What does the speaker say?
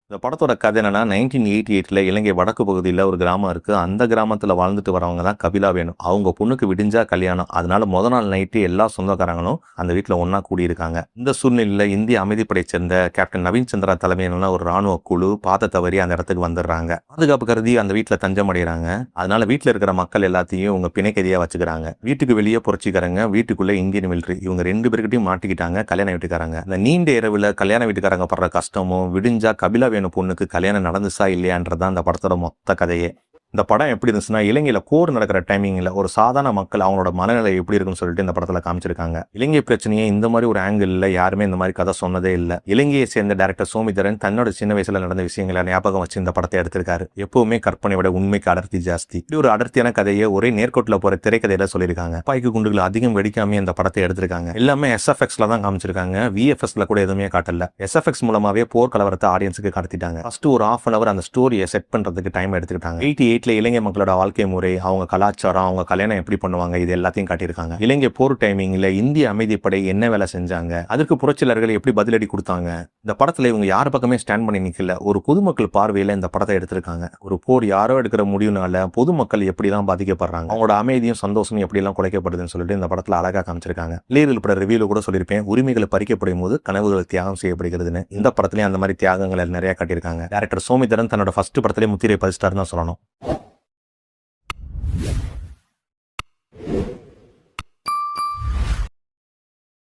இந்த படத்தோட கதை என்னன்னா 1988ல இலங்கை வடக்கு பகுதியில் ஒரு கிராமம் இருக்கு. அந்த கிராமத்துல வாழ்ந்துட்டு வரவங்க தான் கபிலா வேணும். அவங்க பொண்ணுக்கு விடிஞ்சா கல்யாணம். அதனால முத நாள் நைட்டு எல்லா சொந்தக்காரங்களும் அந்த வீட்டுல ஒன்னா கூடியிருக்காங்க. இந்த சூழ்நிலையில இந்திய அமைதிப்படை சேர்ந்த கேப்டன் நவீன் சந்திரா தலைமையிலான ஒரு ராணுவ குழு பாத தவறி அந்த இடத்துக்கு வந்துடுறாங்க. பாதுகாப்பு கருதி அந்த வீட்டுல தஞ்சம் அடைகிறாங்க. அதனால வீட்டுல இருக்கிற மக்கள் எல்லாத்தையும் இவங்க பிணைக்கதியா வச்சுக்கிறாங்க. வீட்டுக்கு வெளியே புரட்சிக்காரங்க, வீட்டுக்குள்ள இந்தியன் மிலிட்டரி, இவங்க ரெண்டு பேர்கிட்டையும் மாட்டிக்கிட்டாங்க கல்யாண வீட்டுக்காரங்க. இந்த நீண்ட இரவுல கல்யாண வீட்டுக்காரங்க படுற கஷ்டமும், விடிஞ்சா கபிலா வேணும் பொண்ணுக்கு கல்யாணம் நடந்துச்சா இல்லையான்றதான் அந்த படத்தோட மொத்த கதையே. இந்த படம் எப்படி இருந்துச்சுன்னா, இலங்கையில போர் நடக்கிற டைமிங்ல ஒரு சாதாரண மக்கள் அவங்களோட மனநிலை எப்படி இருக்குன்னு சொல்லிட்டு இந்த படத்துல காமிச்சிருக்காங்க. இலங்கை பிரச்சனையை இந்த மாதிரி ஒரு ஆங்கிள் யாருமே இந்த மாதிரி கதை சொன்னதே இல்ல. இலங்கையை சேர்ந்த டைரக்டர் சோமிதரன் தன்னோட சின்ன வயசுல நடந்த விஷயங்களை ஞாபகம் வச்சு இந்த படத்தை எடுத்திருக்காரு. எப்பவுமே கற்பனை விட உண்மைக்கு அடர்த்தி ஜாஸ்தி. இப்படி ஒரு அடர்த்தியான கதையை ஒரே நேர்கோட்டில் போற திரைக்கதையில சொல்லியிருக்காங்க. துப்பாக்கி குண்டுகள் அதிகம் வெடிக்காம இந்த படத்தை எடுத்திருக்காங்க. எல்லாமே SFXல தான் காமிச்சிருக்காங்க. VFXல கூட எதுவுமே காட்டல. SFX மூலமாவே போர் கலவரத்தை ஆடியன்ஸுக்கு கடத்திட்டாங்க. ஃபர்ஸ்ட் ஒரு ½ hour அந்த ஸ்டோரியை செட் பண்றதுக்கு டைம் எடுத்துக்கிட்டாங்க. 88 இலங்கை மக்களோட வாழ்க்கை முறை, அவங்க கலாச்சாரம், அவங்க கல்யாணம் எப்படி பண்ணுவாங்க, இது எல்லாத்தையும் காட்டியிருக்காங்க. இலங்கை போர் டைமிங்ல இந்திய அமைதிப்படை என்ன வேலை செஞ்சாங்க, அதுக்கு புரட்சியாளர்கள் எப்படி பதிலடி கொடுத்தாங்க. இந்த படத்துல இவங்க யார் பக்கமே ஸ்டாண்ட் பண்ணி நிக்கல. ஒரு பொதுமக்கள் பார்வையில இந்த படத்தை எடுத்திருக்காங்க. ஒரு போர் யாரோ எடுக்கிற முடிவுனால பொதுமக்கள் எப்படிதான் பாதிக்கப்படுறாங்க, அவங்களோட அமைதியும் சந்தோஷமும் எப்படி எல்லாம் குலைக்கப்படுதுன்னு சொல்லிட்டு இந்த படத்துல அழகா காமிச்சிருக்காங்க. லீரல் பட ரிவ்யூல கூட சொல்லியிருப்பேன், உரிமைகளை பறிக்கப்படும் போது கனவுகள் தியாகம் செய்யப்படுகிறதுன்னு. இந்த படத்துலயும் அந்த மாதிரி தியாகங்களை நிறைய காட்டியிருக்காங்க. டைரக்டர் சோமிதரன் தன்னோட ஃபர்ஸ்ட் படத்திலே முத்திரை பதிச்சிட்டாருன்னு தான் சொல்லணும்.